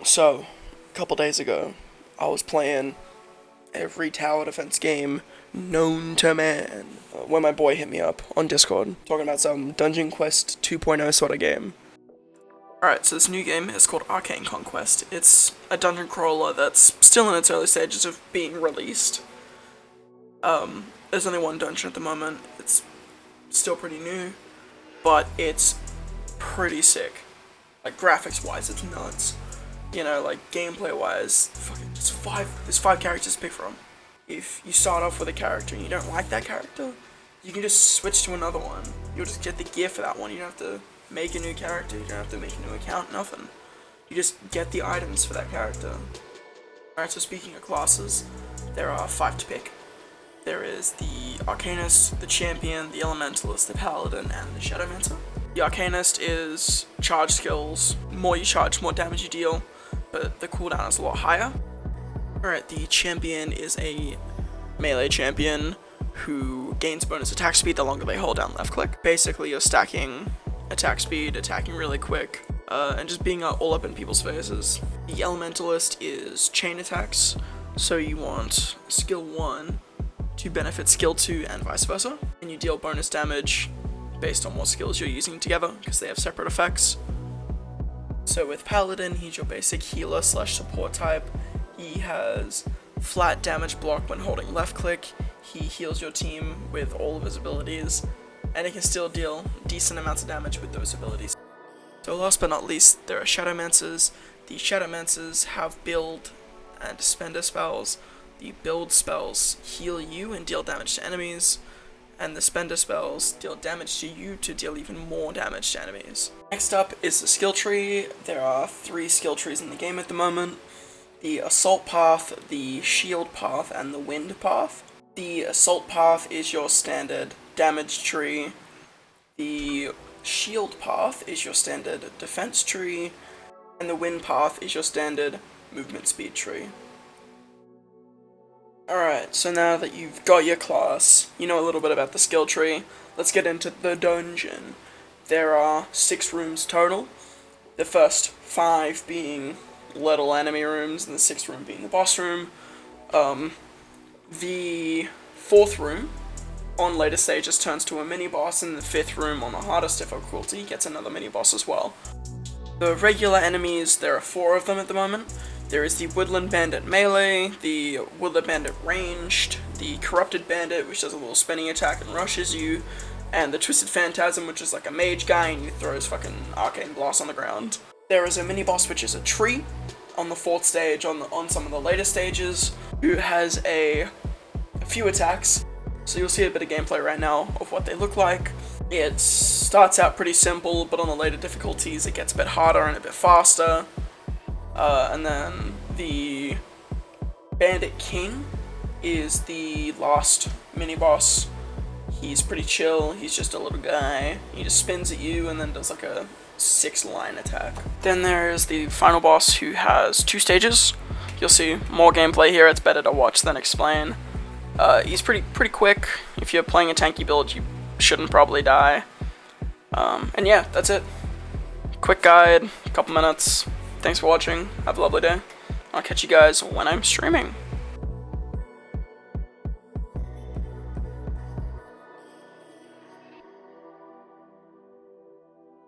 So, a couple days ago, I was playing every tower defense game known to man when my boy hit me up on Discord talking about some Dungeon Quest 2.0 sort of game. Alright, so this new game is called Arcane Conquest. It's a dungeon crawler that's still in its early stages of being released. There's only one dungeon at the moment. It's still pretty new, but it's pretty sick. Like, graphics-wise, it's nuts. You know, like, gameplay-wise, fucking there's five characters to pick from. If you start off with a character and you don't like that character, you can just switch to another one. You'll just get the gear for that one. You don't have to make a new character, you don't have to make a new account, nothing. You just get the items for that character. Alright, so speaking of classes, there are 5 to pick. There is the Arcanist, the Champion, the Elementalist, the Paladin, and the Shadowmancer. The Arcanist is charge skills. More you charge, more damage you deal, but the cooldown is a lot higher. Alright, the Champion is a melee champion who gains bonus attack speed the longer they hold down left click. Basically, you're stacking attack speed, attacking really quick, and just being all up in people's faces. The Elementalist is chain attacks, so you want skill 1 to benefit skill 2 and vice versa, and you deal bonus damage based on what skills you're using together, because they have separate effects. So with Paladin, he's your basic healer / support type. He has flat damage block when holding left click, he heals your team with all of his abilities, and he can still deal decent amounts of damage with those abilities. So last but not least, there are Shadowmancers. The Shadowmancers have build and spender spells. The build spells heal you and deal damage to enemies, and the spender spells deal damage to you to deal even more damage to enemies. Next up is the skill tree. There are 3 skill trees in the game at the moment. The Assault Path, the Shield Path, and the Wind Path. The Assault Path is your standard damage tree. The Shield Path is your standard defense tree. And the Wind Path is your standard movement speed tree. Alright, so now that you've got your class, you know a little bit about the skill tree, let's get into the dungeon. There are 6 rooms total, the first 5 being little enemy rooms, and the 6th room being the boss room. The 4th room, on later stages, turns to a mini-boss, and the 5th room, on the hardest difficulty, gets another mini-boss as well. The regular enemies, there are 4 of them at the moment. There is the Woodland Bandit melee, the Woodland Bandit ranged, the Corrupted Bandit, which does a little spinning attack and rushes you, and the Twisted Phantasm, which is like a mage guy and you throws fucking arcane blasts on the ground. There is a mini-boss which is a tree on the 4th stage, on some of the later stages, who has a few attacks. So you'll see a bit of gameplay right now of what they look like. It starts out pretty simple, but on the later difficulties it gets a bit harder and a bit faster. And then the Bandit King is the last mini-boss. He's pretty chill, he's just a little guy. He just spins at you and then does like a 6-line attack. Then there is the final boss who has 2 stages. You'll see more gameplay here, it's better to watch than explain. He's pretty quick. If you're playing a tanky build, you shouldn't probably die. And yeah, that's it. Quick guide, a couple minutes. Thanks for watching, have a lovely day. I'll catch you guys when I'm streaming.